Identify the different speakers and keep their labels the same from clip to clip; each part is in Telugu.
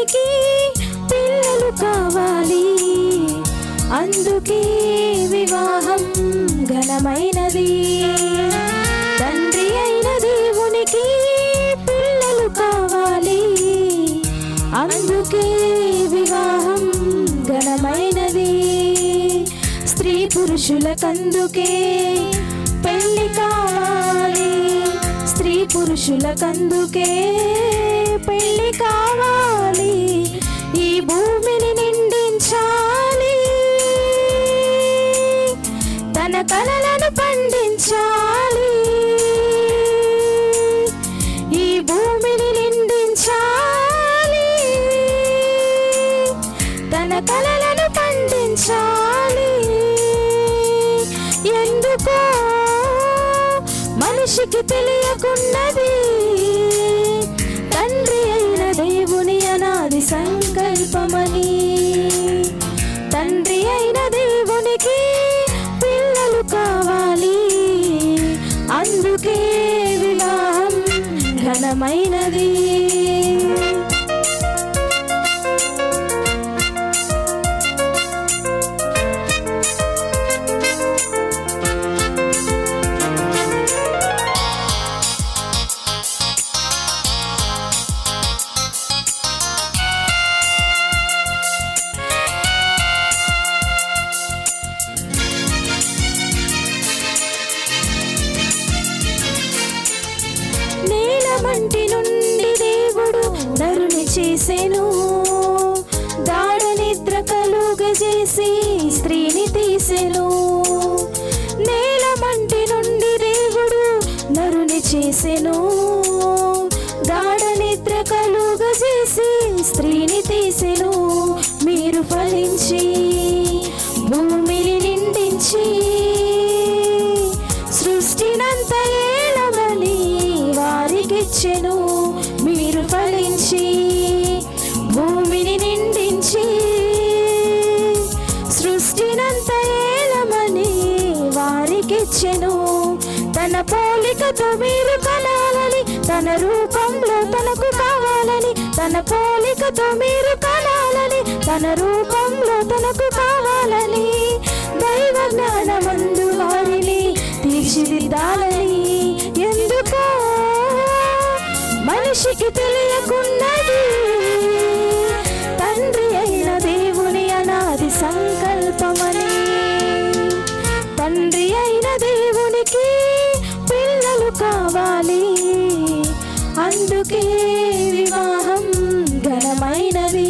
Speaker 1: దేవునికి పిల్లలు కావాలి, అందుకే వివాహం ఘనమైనది. తండ్రి అయిన దేవునికి పిల్లలు కావాలి, అందుకే వివాహం ఘనమైనది. స్త్రీ పురుషులకందుకే పెళ్లి కావాలి, స్త్రీ పురుషులకందుకే పెళ్లి కావాలి. ఈ భూమిని నిండించాలి, తన కలలను పండించాలి. ఈ భూమిని నిండించాలి, తన కలలను పండించాలి. ఎందుకో మనిషికి తెలియకున్నది, తండ్రి అయిన దేవుని అనాది సంకల్పమని. తండ్రి అయిన దేవునికి పిల్లలు కావాలి, అందుకే వివాహం ఘనమైనది. మంటి నుండి దేవుడు నరుని చేసెను, గాఢ నిద్ర కలుగజేసి స్త్రీని తీసెను. నేల మంటి నుండి దేవుడు నరుని చేసెను, గాఢ నిద్ర కలుగజేసి స్త్రీని తీసెను. మీరు ఫలించి భూమిని నిండించి సృష్టినంత ఏలమని వారికిచ్చెను. మీరు ఫలించి భూమిని నిండించి సృష్టినంత ఏలమని వారికిచ్చెను. తన పోలికతో మీరు కనాలని, తన రూపంలో తనకు కావాలని. తన పోలికతో మీరు కనాలని, తన రూపంలో తనకు కావాలని. దైవ జ్ఞానమందు వారిని తీర్చిదిద్దాలని. ఎందుకో మనిషికి తెలియకున్నది, తండ్రి అయిన దేవుని అనాది సంకల్పమని. తండ్రి అయిన దేవునికి పిల్లలు కావాలి, అందుకే వివాహం ఘనమైనది.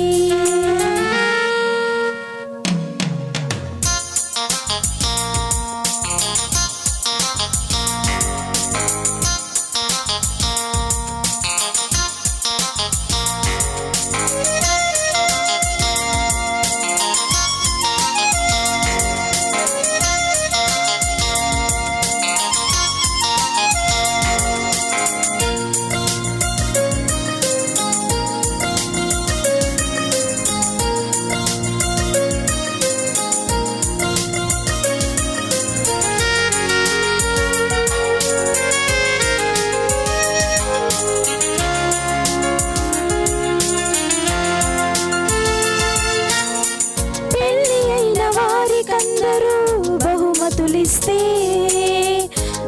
Speaker 1: బహుమతులిస్తే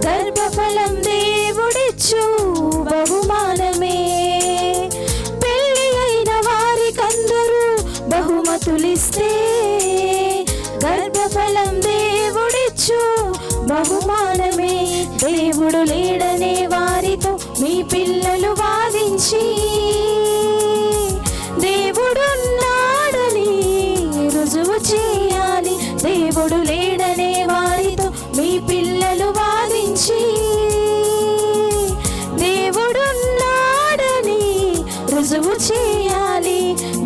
Speaker 1: గర్భఫలం దేవుడిచ్చు బహుమానమే. పెళ్లి అయిన వారికందరూ బహుమతులిస్తే గర్భఫలం దేవుడిచ్చు బహుమానమే. దేవుడు లేడనే వారితో మీ పిల్లలు వాదించి దేవుడున్నాడని రుజువు చేయాలి. దేవుడు లేడనే వారితో మీ పిల్లలు వాదించి దేవుడున్నాడని రుజువు చేయాలి.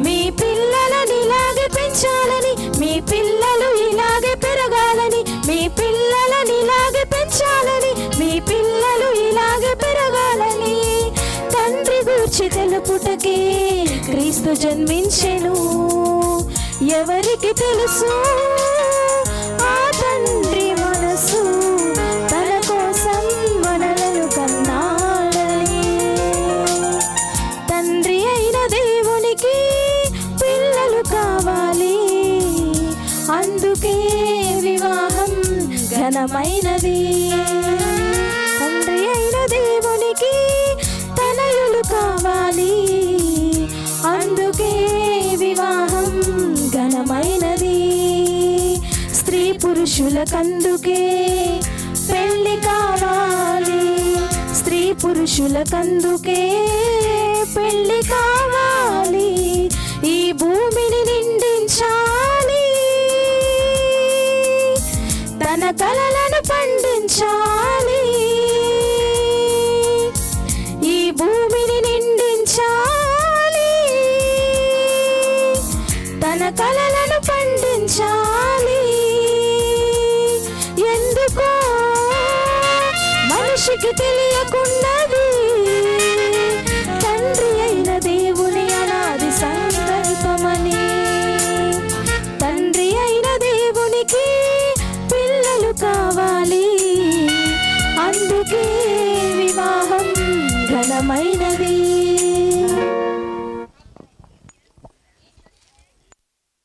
Speaker 1: మీ పిల్లలని ఇలాగే పెంచాలని, మీ పిల్లలు ఇలాగే పెరగాలని. మీ పిల్లలని ఇలాగే పెంచాలని, మీ పిల్లలు ఇలాగే పెరగాలని. తండ్రి గూర్చి తెలుపుటకే క్రీస్తు జన్మించెను. ఎవరికి తెలుసు ఆ తండ్రి మనసు, తన కోసం మనలను కన్నాడని. తండ్రి అయిన దేవునికి ఘనమైనది. తండ్రి అయిన దేవునికి తనయులు కావాలి, అందుకే వివాహం ఘనమైనది. స్త్రీ పురుషులకందుకే పెళ్లి కావాలి, స్త్రీ పురుషులకందుకే పెళ్లి కావాలి. ఈ భూమిని నిండించాలి, తన కలలను పండించాలి. ఈ భూమిని నిండించాలి, తన కలలను పండించాలి. ఎందుకో మనిషికి తెలియకున్నది, తండ్రి అయిన దేవుని అనాది సంకల్పమని. తండ్రి అయిన దేవునికి పిల్లలు కావాలి, అందుకే వివాహం ఘనమైనది.